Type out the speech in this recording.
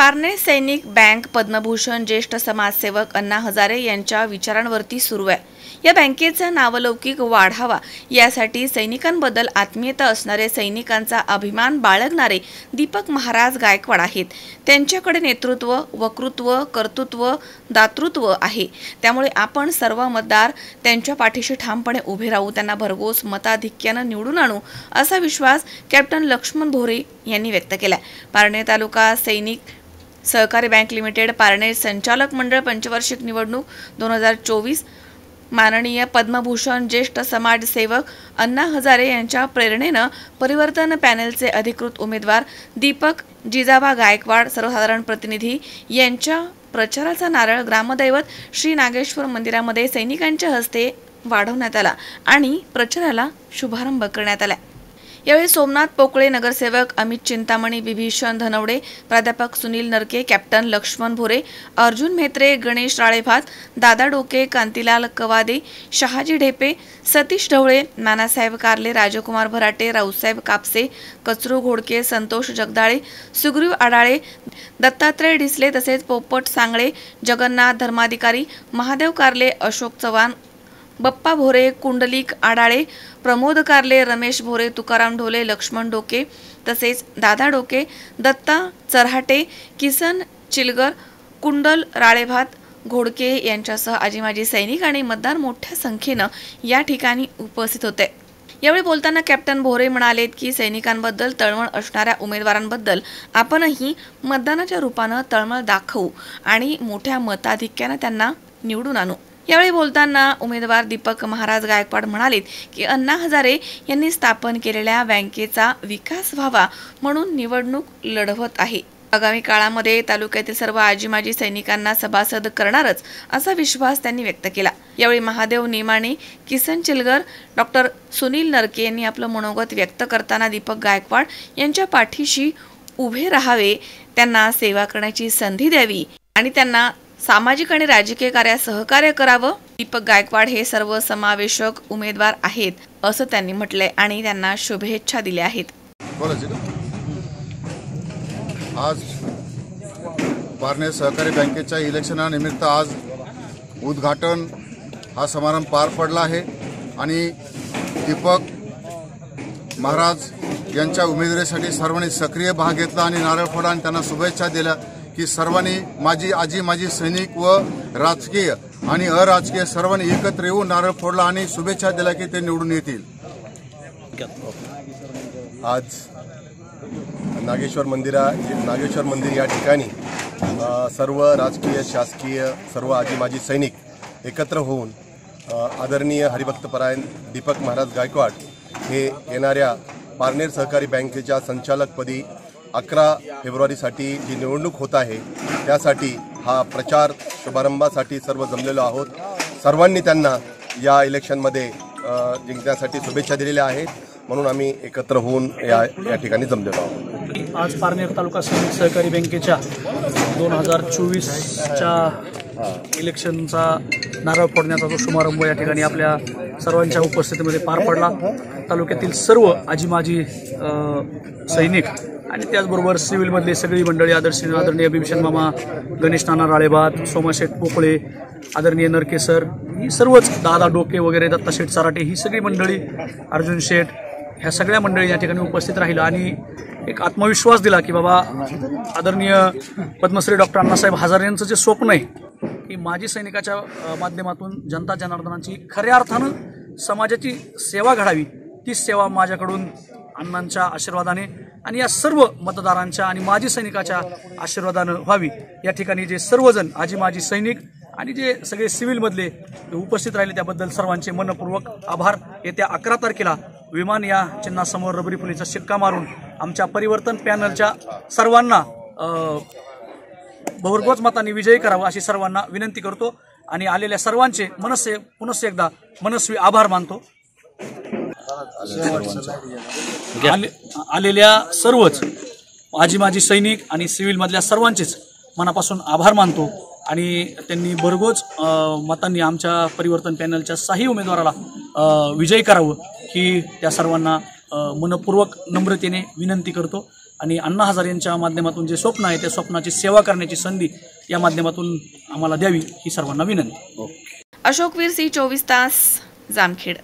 पारनेर सैनिक बँक पद्मभूषण ज्येष्ठ समाजसेवक अण्णा हजारे यांच्या विचारांवरती सुरू आहे। या बँकेचा नावलौकिक वाढावा यासाठी सैनिकांबद्दल आत्मीयता असणारे सैनिकांचा अभिमान बाळगणारे दीपक महाराज गायकवाड आहेत। त्यांच्याकडे नेतृत्व, वक्तृत्व, कर्तृत्व, दातृत्व आहे। त्यामुळे आपण सर्व मतदार त्यांच्या पाठीशी ठामपणे उभे राहू, त्यांना भरघोस मताधिक्याने निवडून आणू असा विश्वास कॅप्टन लक्ष्मण भोरे यांनी व्यक्त केला। पारनेर तालुका सैनिक सहकारी बँक लिमिटेड पारनेर संचालक मंडळ पंचवार्षिक निवडणूक 2024 माननीय पद्मभूषण ज्येष्ठ समाजसेवक अण्णा हजारे यांच्या प्रेरणेने परिवर्तन पॅनलचे अधिकृत उमेदवार दीपक जिजाबा गायकवाड सर्वसाधारण प्रतिनिधी यांच्या प्रचाराचा नारळ ग्रामदैवत श्री नागेश्वर मंदिरामध्ये सैनिकांच्या हस्ते वाढवण्यात आला आणि प्रचाराला शुभारंभ करण्यात आला। यावेळी सोमनाथ पोकळे, नगरसेवक अमित चिंतामणी, विभीषण धनवडे, प्राध्यापक सुनील नरके, कॅप्टन लक्ष्मण भोरे, अर्जुन म्हेत्रे, गणेश राळेभात, दादा डोके, कांतीलाल कवादे, शहाजी ढेपे, सतीश ढवळे, नानासाहेब कारले, राजकुमार भराटे, रावसाहेब कापसे, कचरू घोडके, संतोष जगदाळे, सुग्रीव आडाळे, दत्तात्रय डिसले तसेच पोपट सांगळे, जगन्नाथ धर्माधिकारी, महादेव कारले, अशोक चव्हाण, बप्पा भोरे, कुंडलिक आडाळे, प्रमोद कारले, रमेश भोरे, तुकाराम ढोले, लक्ष्मण डोके तसेच दादा डोके, दत्ता चरहाटे, किसन चिलगर, कुंडल राळेभात, घोडके यांच्यासह आजीमाजी सैनिक आणि मतदार मोठ्या संख्येने या ठिकाणी उपस्थित होते। यावेळी बोलताना कॅप्टन भोरे म्हणाले की सैनिकांबद्दल तळमळ असणाऱ्या उमेदवारांबद्दल आपणही मतदानाच्या रूपाने तळमळ दाखवू आणि मोठ्या मताधिक्याने त्यांना निवडून आणू। यावेळी बोलताना उमेदवार दीपक महाराज गायकवाड म्हणाले की अण्णा हजारे यांनी स्थापन केलेल्या बँकेचा विकास व्हावा म्हणून निवडणूक लढवत आहे। आगामी काळामध्ये तालुक्यातील सर्व आजीमाजी सैनिकांना सभासद करणारच असा विश्वास त्यांनी व्यक्त केला। यावेळी महादेव नेमाणे, किसन चिलगर, डॉक्टर सुनील नरके यांनी आपलं मनोगत व्यक्त करताना दीपक गायकवाड यांच्या पाठीशी उभे राहावे, त्यांना सेवा करण्याची संधी द्यावी आणि त्यांना सामाजिक आणि राजकीय कार्यात सहकार्य करावं। दीपक गायकवाड हे सर्व समावेशक उमेदवार आहेत असं त्यांनी म्हटलंय आणि त्यांना शुभेच्छा दिल्या आहेत। आज पारनेर सहकारी बँकेच्या इलेक्शनानिमित्त आज उद्घाटन हा समारंभ पार पडला आहे आणि दीपक महाराज यांच्या उमेदवारीसाठी सर्वांनी सक्रिय भाग घेतला आणि नारळ फोडला आणि त्यांना शुभेच्छा दिल्या की सर्वांनी माझी सैनिक व राजकीय आणि अराजकीय सर्वांनी एकत्र येऊन नारळ फोडला आणि शुभेच्छा दिल्या की ते निवडून येतील। आज नागेश्वर मंदिर या ठिकाणी सर्व राजकीय, शासकीय, सर्व आजी सैनिक एकत्र होऊन आदरणीय हरिभक्तपरायण दीपक महाराज गायकवाड हे येणाऱ्या पारनेर सहकारी बँकेच्या संचालकपदी 11 फेब्रुवारीसाठी जी निवडणूक होत आहे त्यासाठी हा प्रचार शुभारंभासाठी सर्व जमलेलो आहोत। सर्वांनी त्यांना या इलेक्शनमध्ये जिंकण्यासाठी शुभेच्छा दिलेल्या आहेत म्हणून आम्ही एकत्र होऊन या ठिकाणी जमलेलो आहोत। आज पारनेर तालुका सैनिक सहकारी बँकेच्या 2024च्या इलेक्शनचा नारळ फोडण्याचा जो शुभारंभ या ठिकाणी आपल्या सर्वांच्या उपस्थितीमध्ये पार पडला। तालुक्यातील सर्व आजीमाजी सैनिक आणि त्याचबरोबर सिव्हिलमधले सगळी मंडळी, आदरणीय विभीषण मामा, गणेश नाना राळेभात, सोमाशेठ पोकळे, आदरणीय नरके सर, ही सर्वच, दादा डोके वगैरे, दत्ता शेठ सराटे, ही सगळी मंडळी, अर्जुन शेठ, ह्या सगळ्या मंडळी या ठिकाणी उपस्थित राहिला आणि एक आत्मविश्वास दिला की बाबा आदरणीय पद्मश्री डॉक्टर अण्णासाहेब हजारे यांचं जे स्वप्न आहे की माजी सैनिकाच्या माध्यमातून जनता जनार्दनाची खऱ्या अर्थानं समाजाची सेवा घडावी, तीच सेवा माझ्याकडून अण्णांच्या आशीर्वादाने आणि या सर्व मतदारांच्या आणि माजी सैनिकाच्या आशीर्वादानं व्हावी। या ठिकाणी जे सर्वजण माजी सैनिक आणि जे सगळे सिव्हिलमधले उपस्थित राहिले त्याबद्दल सर्वांचे मनपूर्वक आभार। येत्या 11 तारखेला विमान या चिन्हासमोर रबरी फुलीचा शिक्का मारून आमच्या परिवर्तन पॅनलच्या सर्वांना भरघोस मतांनी विजयी करावा अशी सर्वांना विनंती करतो आणि आलेल्या सर्वांचे पुनश्च एकदा मनस्वी आभार मानतो। आलेल्या सर्वच माजी सैनिक आणि सिव्हिल मधल्या सर्वांचेच मनापासून आभार मानतो आणि त्यांनी भरघोस मतांनी आमच्या परिवर्तन पॅनलच्या 6 उमेदवाराला विजयी करावं ही त्या सर्वांना मनपूर्वक नम्रतेने विनंती करतो। आणि अण्णा हजारे यांच्या माध्यमातून जे स्वप्न आहे त्या स्वप्नाची सेवा करण्याची संधी या माध्यमातून आम्हाला द्यावी ही सर्वांना विनंती. अशोक वीर, सी 24 तास, जामखेड.